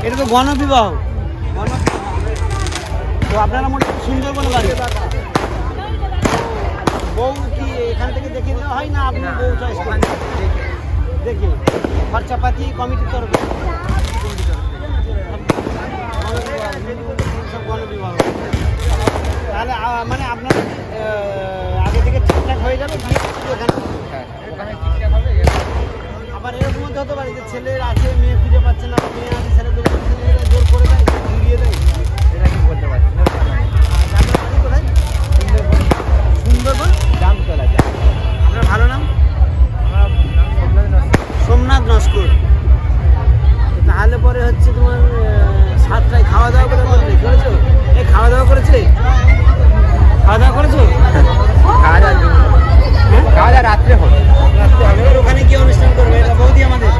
এটা তো গণবিবাহ। তো আপনারা মনে সুন্দরবন বাড়ি, বউ কি এখান থেকে দেখে দেওয়া হয় না আপনি বউ চয়েস করেন? দেখে খরচাপাতি কমিটির তরফে সব গণবিবাহ। তাহলে মানে আপনার আগে থেকে ঠিকঠাক হয়ে যাবে, আবার এরকম মধ্যে হতে পারে যে ছেলের আছে মেয়ে খুঁজে পাচ্ছে না, মেয়ে আছে ছেলে জোর করে দেয়, জুড়িয়ে দেয়, এটা কি বলতে পারছি না। সুন্দরবন জামতলা। আপনার ভালো নাম? সোমনাথ নস্কর। তাহলে পরে হচ্ছে তোমার 7টায় খাওয়া দাওয়া করে করেছো? এই খাওয়া দাওয়া করেছে? খাওয়া দাওয়া করেছো? খাওয়া দাওয়া রাত্রে হবে। রাত্রে হবে। ওখানে কি অনুষ্ঠান করবে? এটা বৌদি আমাদের।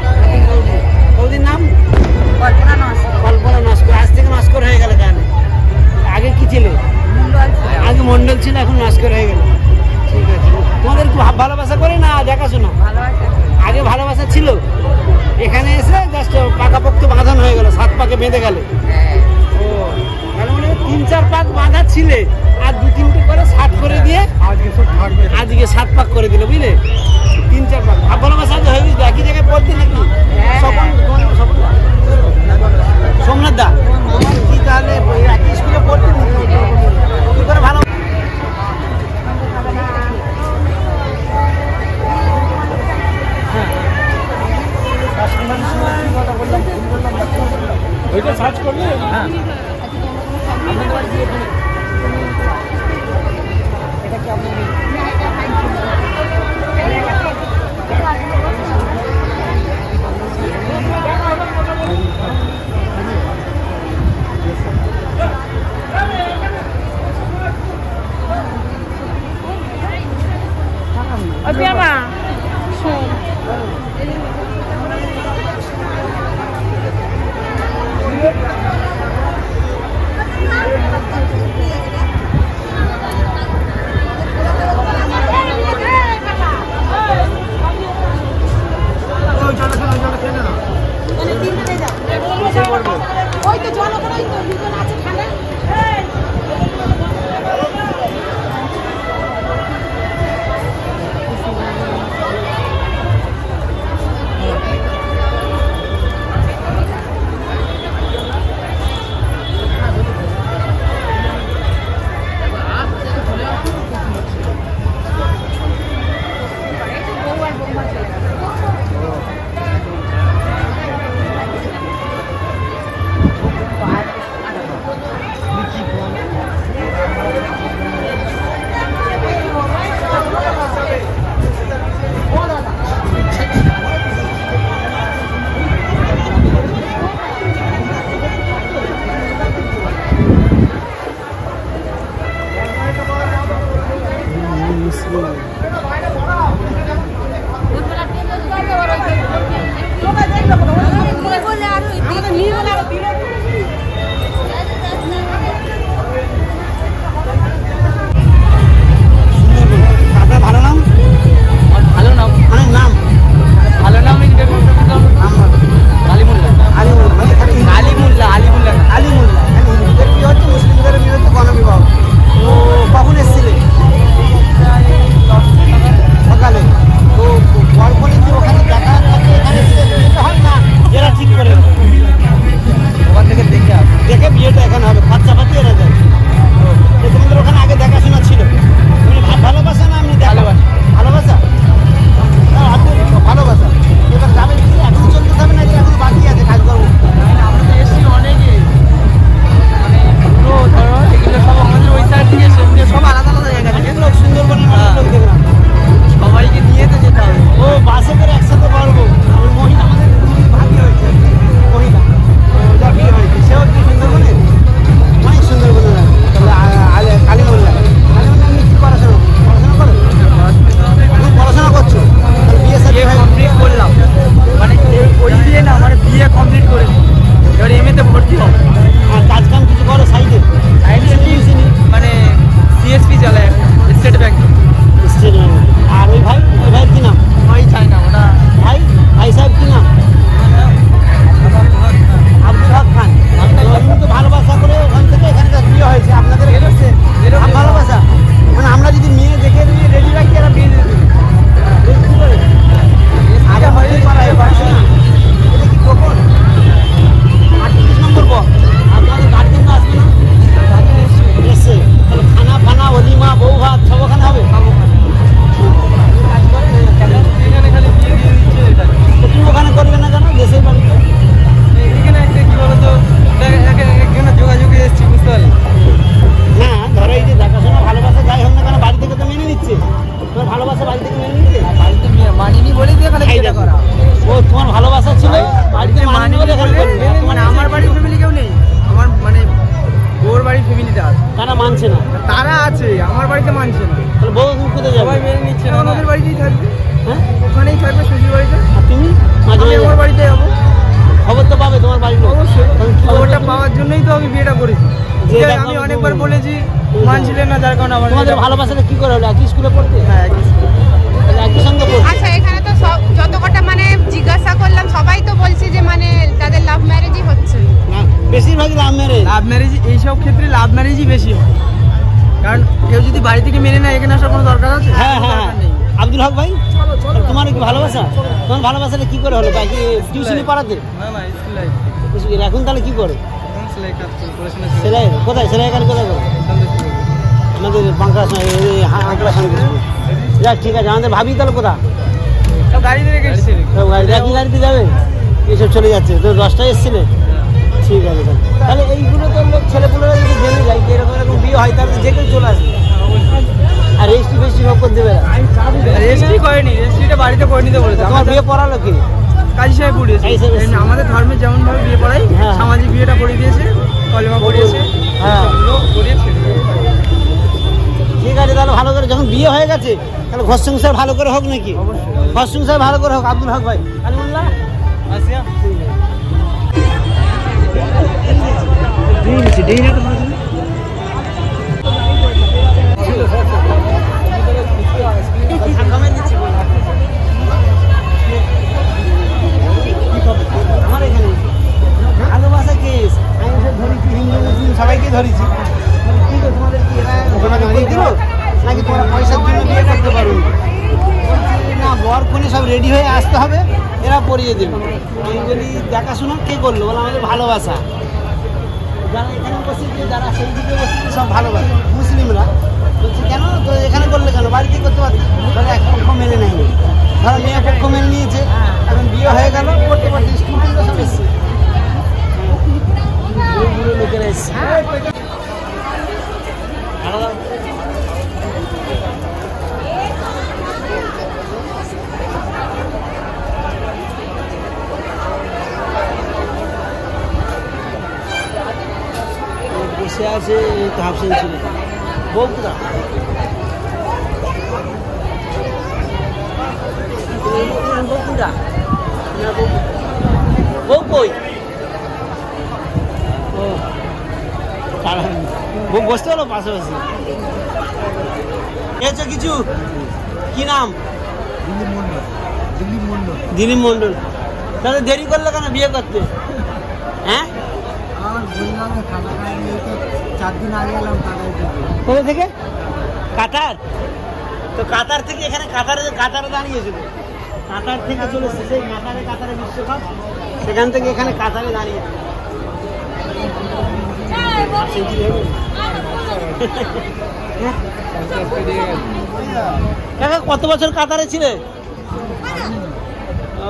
বৌদির নাম কল্পনা নস্কর। কল্পনা নস্কর। আজ থেকে নস্কর হয়ে গেল। তাহলে আগে কি ছিল? আগে মন্ডল ছিল, এখন নস্কর হয়ে গেল। ঠিক আছে। তোমাদের কি ভালোবাসা করে না দেখাশোনা? আগে ভালোবাসা ছিল, এখানে এসে জাস্ট পাকাপোক্ত বাঁধান হয়ে গেল, 7 পাকে বেঁধে গেল। ও তাহলে মানে 3-4 পাক বাঁধা ছিলে, আর 2-3টে করে 7 করে দিয়ে আজকে 7 পাক করে দিল, বুঝলে? 3-4 পাক ভালোবাসা হয়ে গেছে। একই জায়গায় পড়তে নাকি? সোমনাথ দা কি তাহলে একই স্কুলে পড়তে কি করে ভালো? ওইটা সার্চ করলে হ্যাঁ এটা কি আপনার পাওয়ার জন্যই তো আমি বিয়েটা করেছি। যে ঠিক আছে, দেখো আমি আমি অনেকবার বলবো। বলেছি, মানছিলেন না, যার কারণে আমার তোমাদের ভালোবাসাটা কি করে হলো? একই স্কুলে পড়তে? হ্যাঁ একই স্কুলে। তাহলে একই সঙ্গে পড়তে? আচ্ছা, এখানে তো সব যত কটা মানে জিজ্ঞাসা করলাম সবাই তো বলছে যে মানে তাদের লাভ ম্যারেজই হচ্ছে। না, বেশিরভাগই লাভ ম্যারেজ। লাভ ম্যারেজ, এইসব ক্ষেত্রে লাভ ম্যারেজই বেশি হয়, কারণ কেউ যদি বাড়ি থেকে মেনে নেয় এখানে আসার কোনো দরকার আছে? হ্যাঁ হ্যাঁ দরকার নেই। আব্দুল হক ভাই, তোমার কি ভালোবাসা? তোমার ভালোবাসাটা কি করে হলো? কি টিউশনি পড়াতে? না না, স্কুলে এখন তাহলে কি করে? এখন সেলাই কাজ করি, পড়াশোনা সেলাই কোথায়? সেলাই কাজ কোথায় করে? আমাদের বাংলার আঁকড়া সঙ্গে যাক, ঠিক আছে। আমাদের ভাবি তাহলে কোথা? সব গাড়িতে রেখে এসেছি। সব গাড়ি একই গাড়িতে যাবে? এইসব চলে যাচ্ছে তো? 10টায় এসেছিলে? ঠিক আছে। তাহলে এইগুলো তো লোক ছেলেপুলেরা যদি জেনে যায় যে এরকম এরকম বিয়ে হয়, তাহলে যে কেউ চলে আসবে। আর রেজিস্ট্রি ফেস্ট্রি সব করে দেবে না? রেজিস্ট্রি করেনি, রেজিস্ট্রিটা বাড়িতে করে নিতে বলেছে। তোমার বিয়ে পড়ালো কি? কাজী সাহেব পড়িয়েছে। কাজী সাহেব এসেছে। আমাদের ধর্মে যেমন ভাবে বিয়ে পড়াই, হ্যাঁ। সামাজিক বিয়েটা পড়িয়ে দিয়েছে, কলেমা পড়িয়েছে, হ্যাঁ। লোক পড়িয়েছে। ঠিক আছে, তাহলে ভালো করে যখন বিয়ে হয়ে গেছে তাহলে ঘর সংসার ভালো করে হোক নাকি? ঘর সংসার ভালো করে হোক। আব্দুল হক ভাই, আলিমুল্লাহ আসিয়া আমার এখানে ভালোবাসা কেস আমি সব ধরেছি, হিন্দু মুসলিম সবাইকে ধরেছি। ঠিক আছে, তোমাদের কি এরা তোমাকে বিয়ে দিল নাকি তোমরা পয়সার জন্য বিয়ে করতে পারো? না, বর কোনে সব রেডি হয়ে আসতে হবে, এরা পরিয়ে দেবে। আমি বলি দেখাশোনা কে করলো? বলে আমাদের ভালোবাসা। যারা এখানে বসেছে, যারা সেই দিকে বসেছে সব ভালোবাসা, মুসলিমরা বলছে কেন তো এখানে করলে কেন? বাড়িতে করতে পারছি। তাহলে এক পক্ষ মেনে নেয়নি, ধরো মেয়ে পক্ষ মেনে নিয়েছে, এখন বিয়ে হয়ে গেল, করতে পারছি। স্কুল থেকে সব এসছে, বুড়ো লোকেরা এসছে। বসে আছে তো হাফ সেঞ্চুরি বউরা। বউ কই? ও বউ বসতে হলো পাশাপাশি। এসো কিছু, কি নাম? দিলীপ মন্ডল। তাহলে দেরি করলে কেন বিয়ে করতে? হ্যাঁ, কোথা থেকে? কাতার। তো কাতার থেকে এখানে কাতারে দাঁড়িয়েছিল, কাতার থেকে চলে এসেছে সেই কাতারে বিশ্বকাপ, সেখান থেকে এখানে কাতারে দাঁড়িয়ে। কাকা কত বছর কাতারে ছিলে? ও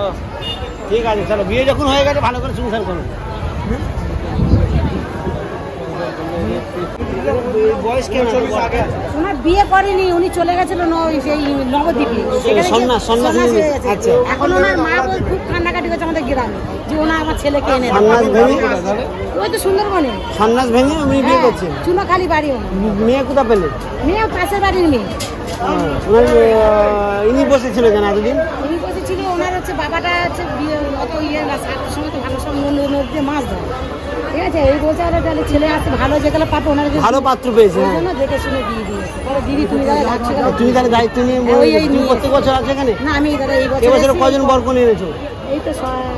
ঠিক আছে, চলো বিয়ে যখন হয়ে গেছে ভালো করে সংসার করো। বয়স কেমন? ওনার বিয়ে করেনি, উনি চলে গেছিল সেই নবদ্বীপে। সন্ন্যাসী হয়ে গেছে। আচ্ছা, এখন ওনার মা খুব কান্নাকাটি করছে আমাদের গ্রামে যে ওনা আমার ছেলেকে এনে দাও। সন্ন্যাস ভেঙে, ওই তো সুন্দরবনে সন্ন্যাস ভেঙে উনি বিয়ে করছেন। চুনাখালি বাড়ি ওনার। মেয়ে কোথা পেলে? মেয়ে পাশের বাড়ির মেয়ে। ওনার ইনি বসেছিল কেন এতদিন? উনি বসেছিল, ওনার হচ্ছে বাবাটা হচ্ছে অত ইয়ে না, 7টার সময় তো ভালো সব নদীতে মাছ ধরে। ঠিক আছে, এই বলছে ওরা তাহলে ছেলে আসতে ভালো যেগুলো পাতো ওনার ভালো পাত্র পেয়েছে। ওই জন্য দেখে শুনে দিয়ে দিয়েছে। বলে দিদি তুমি তাহলে রাখছো কেন? তুমি তাহলে দায়িত্ব নিয়ে তুমি প্রত্যেক বছর আছে এখানে? না, আমি দাদা এই বছর এবছর কজন বরকনে এনেছো? এই তো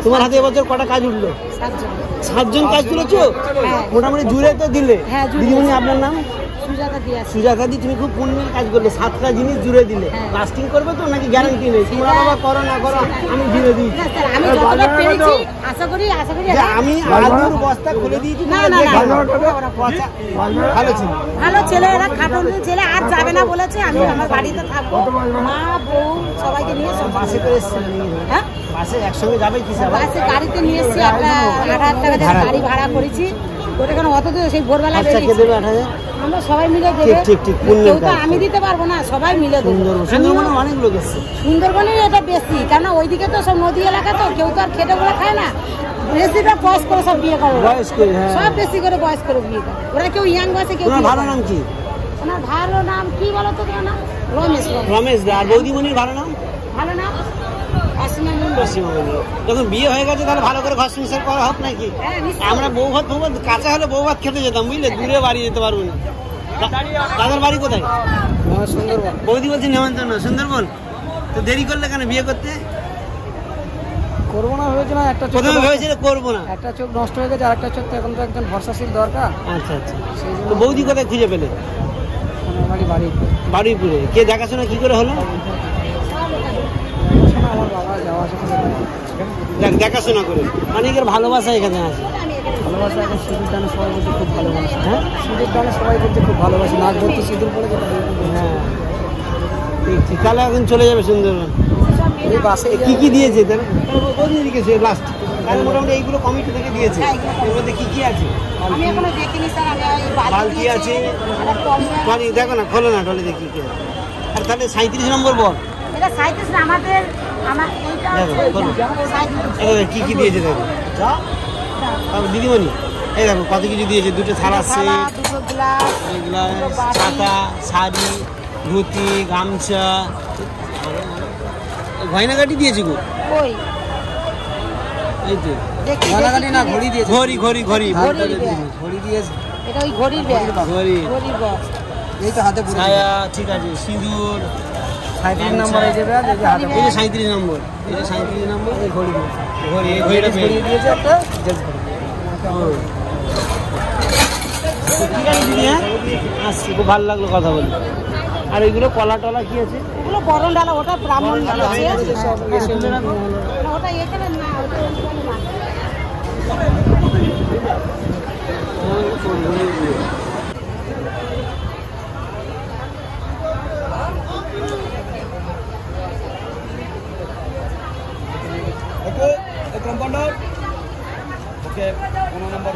তোমার হাতে এবছর কটা কাজ উঠলো? 7 জন। 7 জন কাজ তুলেছো? হ্যাঁ। মোটামুটি জুড়ে তো দিলে। হ্যাঁ, জুড়ে। দিদিমণি আপনার নাম? সুজাতা দিয়ে আছে। সুজাতা দি, তুমি খুব পুণ্যের কাজ করলে, 7টা জিনিস জুড়ে দিলে। হ্যাঁ। লাস্টিং করবে তো নাকি গ্যারান্টি নেই? তোমরা বাবা করো না করো, আমি জুড়ে দিই। না স্যার, আমি যতটা পেরেছি আশা করি আমি আলুর বস্তা খুলে দিয়েছি। না, না, না, ভালো ছিল, ভালো ছেলে, এরা খাটুন ছেলে, আর যাবে না বলেছে। আমি আমার বাড়িতে থাকবো, মা বউ সবাইকে নিয়ে বাসে করে এসেছিলেন? হ্যাঁ, বাসে একসঙ্গে যাবে কি? বাসে গাড়িতে নিয়ে এসেছি। আমরা 8,000 টাকা দিয়ে গাড়ি ভাড়া করেছি। ওটা কেন অত দূর সেই ভোরবেলা আচ্ছা, কে বেরিয়েছি। দেবে 8,000? আমরা সবাই মিলে দেবে। ঠিক, পুণ্যের কেউ তো কাজ। আমি দিতে পারবো না, সবাই মিলে দেবো। সুন্দরবনে অনেক লোক এসছে। সুন্দরবনে এটা বেশি, কেননা ওইদিকে তো সব নদী এলাকা, তো কেউ তো আর খেটে বলে খায় না। বেশিরভাগ বয়স করে সব বিয়ে করে, বয়স করে, হ্যাঁ। সব বেশি করে বয়স করে বিয়ে করে। ওরা কেউ ইয়াং বয়সে কেউ তোমার বিয়ে ভালো করে না। নাম কি? ওনার ভালো নাম কি বলো তো? তোমার নাম রমেশ। রমেশ দা। আর বৌদিমণির ভালো নাম? ভালো নাম অসীমা মুন্ডু। পশ্চিমবঙ্গে নেই। যখন বিয়ে হয়ে গেছে তাহলে ভালো করে ঘর সংসার করা হোক নাকি? হ্যাঁ, নিশ্চয়ই। আমরা বউ ভাত কাঁচা হলে বউ ভাত খেতে যেতাম বুঝলে, দূরে বাড়ি যেতে পারবো না। দাদার বাড়ি কোথায়? সুন্দরবন। বৌদি বলছি নেমন্তন্ন সুন্দরবন। তো দেরি করলে কেন বিয়ে করতে? করবো না ভেবেছি না, একটা চোখ প্রথমে ভেবেছিল করবো না। একটা চোখ নষ্ট হয়ে গেছে, আরেকটা চোখ তো এখন তো একজন ভরসাশীল দরকার। আচ্ছা আচ্ছা। তো বৌদি কোথায় খুঁজে পেলে? বাড়ি বারুইপুরে। কে দেখাশোনা কি করে হলো? আমার বাবা যাওয়া আসা করে। দেখ দেখাশোনা করে অনেকের ভালোবাসা এখানে আছে। ভালোবাসা এখন সিঁদুর দানে সবাই বলতে খুব ভালোবাসি। হ্যাঁ, সিঁদুর দানে সবাই বলতে খুব ভালোবাসি। নাচ ধরতে সিঁদুর পরে যেটা হ্যাঁ ঠিক ঠিক। তাহলে এখন চলে যাবে সুন্দরবন। এই বাসে কি কি দিয়েছে তাহলে? বৌদি দিয়েছে লাস্ট। তাহলে মোটামুটি এইগুলো কমিটি থেকে দিয়েছে। এর মধ্যে কি কি আছে? আমি এখনো দেখিনি স্যার, আমি ওই বালতি আছে। একটা টমেটো। টলি দেখো না, খোলো না টলি দেখি কি আছে। আর তাহলে 37 নম্বর বল। এটা 37 না, আমাদের আমার এইটা দেখো, হচ্ছে বলো। 37। কি কি দিয়েছে দেখো। তারপর দিদিমণি এই দেখো কত কিছু দিয়েছে। দুটো থালা থালা, সেট, দুটো গ্লাস, গ্লাস, দুটো বাটি। ছাতা, শাড়ি, ধুতি, গামছা, গয়নাগাটি দিয়েছে গো। কই এই তো দেখি গয়নাগাটি না, ঘড়ি দিয়েছে। ঘড়ি ঘড়ি ঘড়ি ঘড়ির ব্যাগ। ঘড়ি দিয়েছে। এটা ওই ঘড়ির ব্যাগ, ঘড়ি, ঘড়ির ব্যাগ। এই তো হাতে পুরো ছায়া, ঠিক আছে, সিঁদুর। 37 নম্বর এই যে ব্যাগ, এই যে হাতে এই যে 37 নম্বর, এই যে 37 নম্বর এই ঘড়ি দিয়েছে। ঘড়ি, এই ঘড়িটা ঘড়ি দিয়েছে একটা জেন্টস ঘড়ি। ঠিক আছে দিদি, হ্যাঁ আসছি, খুব ভালো লাগলো কথা বলে। আর ওইগুলো কলা টলা কি আছে? ওগুলো বরণ ডালা, ওটা ব্রাহ্মণ ডালা আছে। সব হ্যাঁ, তুলে রাখো। না, ওটা এখানে না, ওটা ওইখানে না। কম্পাউন্ডার ওকে 15 নম্বর